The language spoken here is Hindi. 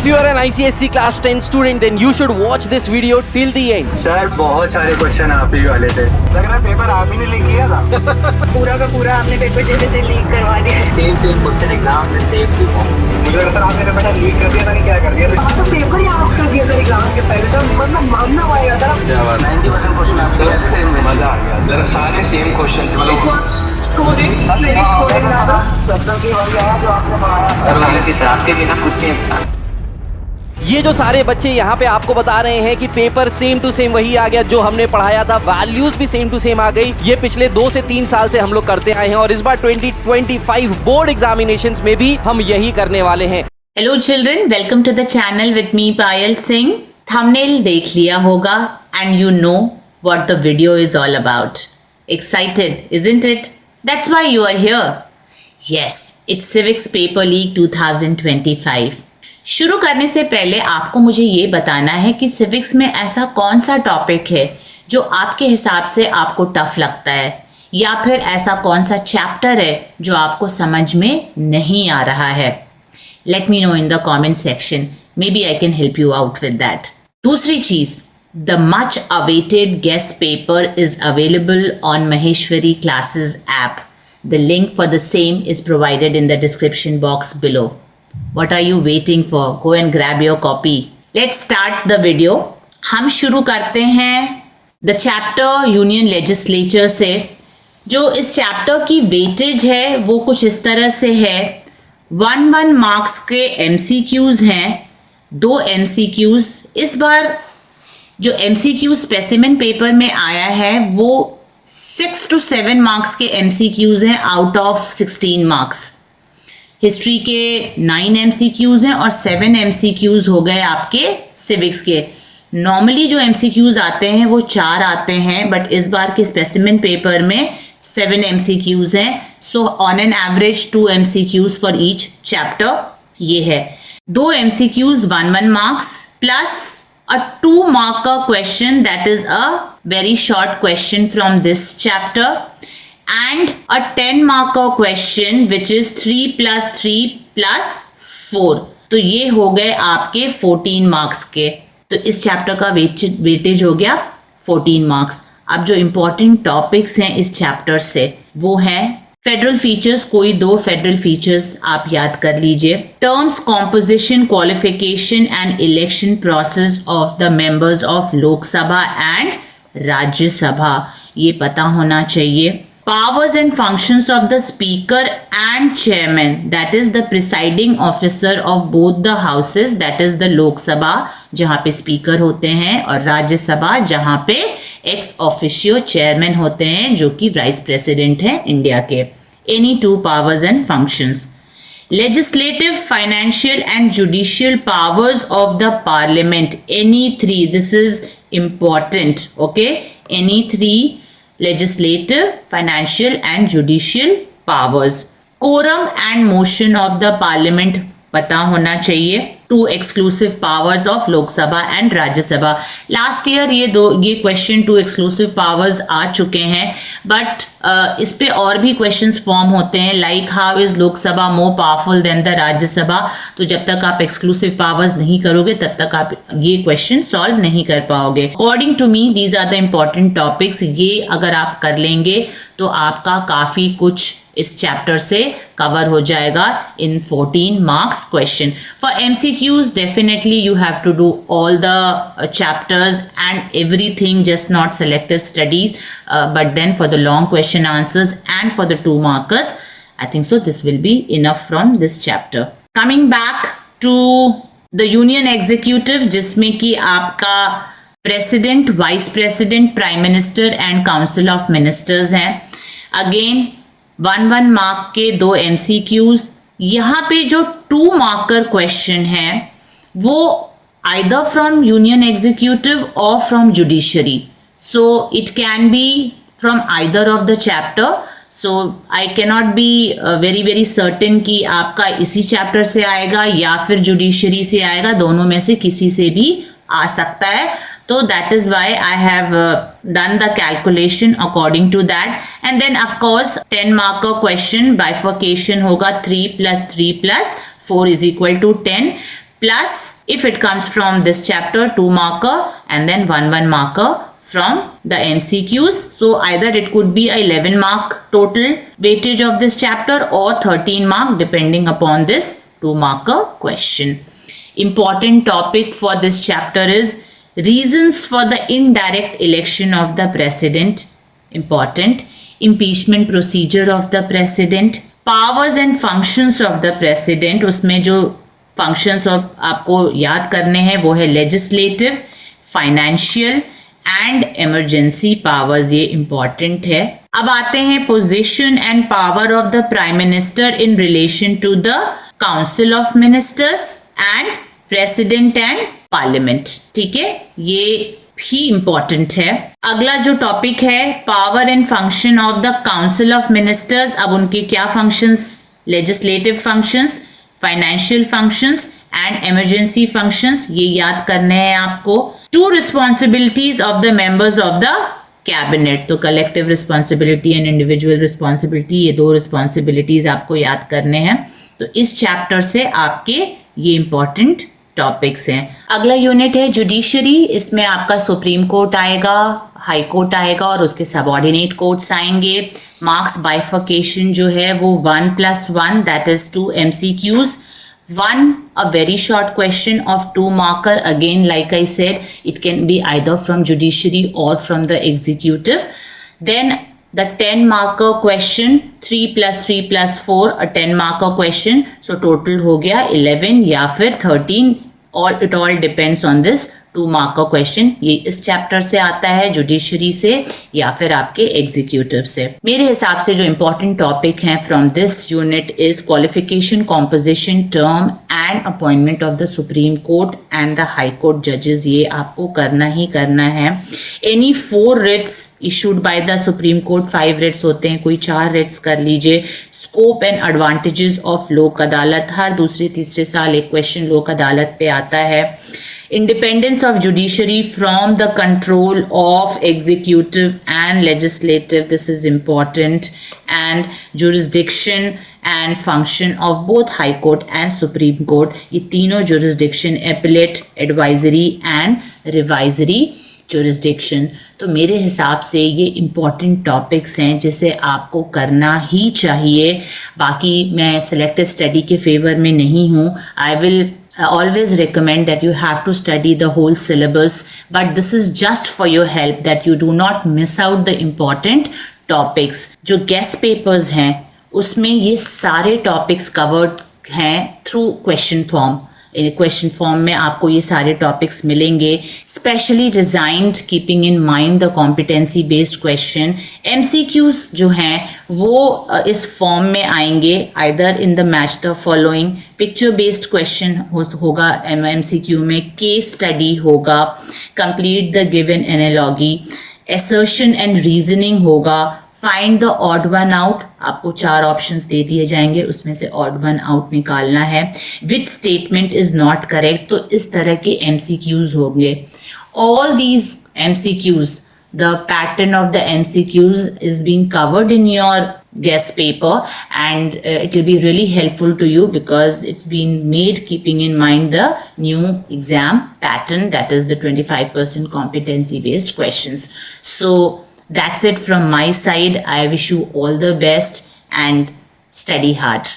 If you are an ICSE class 10 student, then you should watch this video till the end. Sir बहुत सारे क्वेश्चन आप ही वाले थे। लग रहा है पेपर आप ही ने लीक किया था। पूरा का पूरा आपने पेपर जैसे से लीक करवा दिया। सेम क्वेश्चन एग्जाम में सेम टू मुझे लगता है आपने बेटा लीक कर दिया था, नहीं क्या कर दिया था? आप तो पेपर ही आप कर दिया था एग्जाम के पहले, तो मतलब मानना पड़ेगा था। 90% क्वेश्चन आपके ऐसे सेम में मजा आ गया सर, सारे सेम क्वेश्चन थे। मतलब स्कोरिंग मेरी स्कोरिंग ना था सबसे की हो गया जो आपने पढ़ाया सर वाले की हिसाब के बिना कुछ नहीं था। ये जो सारे बच्चे यहाँ पे आपको बता रहे हैं कि पेपर सेम टू सेम वही आ गया जो हमने पढ़ाया था, वैल्यूज भी सेम टू सेम आ गई। ये पिछले 2 से 3 साल से हम लोग करते आए हैं और इस बार 2025 बोर्ड एग्जामिनेशंस में भी हम यही करने वाले हैं। Hello children, welcome to the channel with me Payal Singh. Thumbnail देख लिया होगा and you know what the video is all about. Excited isn't it? That's why you are here. Yes, it's civics paper league 2025। शुरू करने से पहले आपको मुझे ये बताना है कि सिविक्स में ऐसा कौन सा टॉपिक है जो आपके हिसाब से आपको टफ लगता है, या फिर ऐसा कौन सा चैप्टर है जो आपको समझ में नहीं आ रहा है। Let me know in the comment section, maybe I can help you out with that. दूसरी चीज़, the much awaited guest paper is available on Maheshwari classes app. The link for the same is provided in the description box below. What are you waiting for? Go and grab your copy. Let's start the video. हम शुरू करते हैं द चैप्टर यूनियन लेजिस्लेचर से। जो इस चैप्टर की वेटेज है वो कुछ इस तरह से है। 1 मार्क्स के MCQs हैं, 2 MCQs। इस बार जो MCQ स्पेसिमेन पेपर में आया है वो 6 to 7 मार्क्स के MCQs हैं आउट ऑफ 16 मार्क्स। हिस्ट्री के 9 MCQs हैं और 7 MCQs हो गए आपके सिविक्स के। नॉर्मली जो MCQs आते हैं वो 4 आते हैं, बट इस बार के स्पेसिमेन पेपर में 7 MCQs हैं। So on an average 2 MCQs for each chapter. ये है 2 MCQs 1 marks plus a 2 marker question that is a very short question from this chapter, and a 10 marker question which is 3 + 3 + 4. तो ये हो गए आपके 14 मार्क्स के। तो इस चैप्टर का वेटेज हो गया 14 मार्क्स। अब जो इम्पोर्टेंट टॉपिक्स हैं इस चैप्टर से वो हैं फेडरल फीचर्स। कोई 2 फेडरल फीचर्स आप याद कर लीजिए। Terms, composition, qualification and election process of the members of Lok Sabha and Rajya Sabha, ये पता होना चाहिए। Powers and functions of the speaker and chairman, that is the presiding officer of both the houses, that is the Lok Sabha जहाँ पे speaker होते हैं और राज्यसभा जहाँ पे ex officio chairman होते हैं जो कि vice president हैं इंडिया के। Any 2 powers and functions. Legislative, financial and judicial powers of the parliament, any 3, this is important, okay, any 3 legislative, financial and judicial powers. Quorum and motion of the parliament पता होना चाहिए। 2 exclusive powers of Lok Sabha and Rajya Sabha. Last year ये क्वेश्चन 2 exclusive powers आ चुके हैं, बट इस पे और भी क्वेश्चंस फॉर्म होते हैं, लाइक हाउ इज लोक सभा more powerful than the Rajya Sabha. तो जब तक आप एक्सक्लूसिव पावर्स नहीं करोगे तब तक आप ये क्वेश्चन सॉल्व नहीं कर पाओगे। According to me these are the important topics. ये अगर आप कर लेंगे तो आपका काफ़ी कुछ इस चैप्टर से कवर हो जाएगा in 14 marks question. For MCQs definitely you have to do all the chapters and everything, just not selective studies, but then for the long question answers and for the 2 markers, I think so this will be enough from this chapter. Coming back to the union executive, जिसमें कि आपका president, vice president, prime minister and council of ministers हैं। अगेन 1 मार्क के 2 MCQs। यहाँ पे जो 2 marker क्वेश्चन है वो either from union executive or from judiciary, so it can be from either of the chapter. So I cannot be very certain कि आपका इसी चैप्टर से आएगा या फिर जुडिशरी से आएगा, दोनों में से किसी से भी आ सकता है। तो that is why I have done the calculation according to that. And then of course 10 marker question bifurcation होगा 3 + 3 + 4 is equal to 10 plus If it comes from this chapter, 2 marker and then 1 marker from the MCQs. So either it could be a 11 mark total weightage of this chapter or 13 mark depending upon this 2 marker question. Important topic for this chapter is reasons for the indirect election of the president. Important. Impeachment procedure of the president. Powers and functions of the president. उसमें जो functions of आपको याद करने हैं वो है legislative, financial and emergency powers. ये important है. अब आते हैं position and power of the prime minister in relation to the council of ministers and president and parliament. ठीक है, ये भी इंपॉर्टेंट है. अगला जो टॉपिक है power and function of the council of ministers. अब उनके क्या functions? Legislative functions, financial functions and emergency functions. ये याद करने हैं आपको. 2 responsibilities of the members of the cabinet. तो collective responsibility and individual responsibility, ये 2 रिस्पॉन्सिबिलिटीज आपको याद करने हैं. तो इस चैप्टर से आपके ये इंपॉर्टेंट टॉपिक्स हैं. अगला यूनिट है जुडिशरी. इसमें आपका सुप्रीम कोर्ट आएगा, हाई कोर्ट आएगा और उसके सबऑर्डिनेट कोर्ट्स आएंगे. मार्क्स बाइफर्केशन जो है वो 1+1 that is 2 MCQs. 1 a very short question of 2 marker. Again, like I said, it can be either from judiciary or from the executive. Then the 10 marker question, 3+3+4 a 10 marker question. So total हो गया 11 या फिर 13. It all depends on this 2 marker question. ये इस चैप्टर से आता है, जुडिशरी से या फिर आपके एग्जीक्यूटिव से. मेरे हिसाब से जो इंपॉर्टेंट टॉपिक हैं from this unit is qualification, composition, term and appointment of the supreme court and the high court जजेस. ये आपको करना ही करना है. Any 4 writs issued by the supreme court, 5 writs होते हैं, कोई 4 रिट्स कर लीजिए. स्कोप एंड एडवांटेजेस ऑफ लोक अदालत. हर दूसरे तीसरे साल एक क्वेश्चन लोक अदालत पे आता है. Independence of judiciary from the control of executive and legislative, this is important. And jurisdiction and function of both high court and supreme court. ये तीनों jurisdiction, appellate, advisory and revisory jurisdiction. तो मेरे हिसाब से ये important topics हैं जिसे आपको करना ही चाहिए. बाकी मैं selective study के favor में नहीं हूँ. I always recommend that you have to study the whole syllabus, but this is just for your help that you do not miss out the important topics. जो guest papers हैं उसमें ये सारे topics covered हैं through question form. Question form में आपको ये सारे टॉपिक्स मिलेंगे, specially designed keeping in mind the competency based question. MCQs जो हैं वो इस फॉर्म में आएंगे, either in the match the following. Picture based question होगा MCQ में, केस स्टडी होगा, complete the given analogy, assertion and reasoning होगा, find the odd one out. आपको 4 ऑप्शंस दे दिए जाएंगे, उसमें से ऑड वन आउट निकालना है. Which statement is not correct. तो इस तरह के MCQs होंगे. All these MCQs, the pattern of the MCQs is being covered in your guest paper, and it will be really helpful to you because it's been made keeping in mind the new exam pattern, that is the 25% competency based questions. So that's it from my side. I wish you all the best and study hard.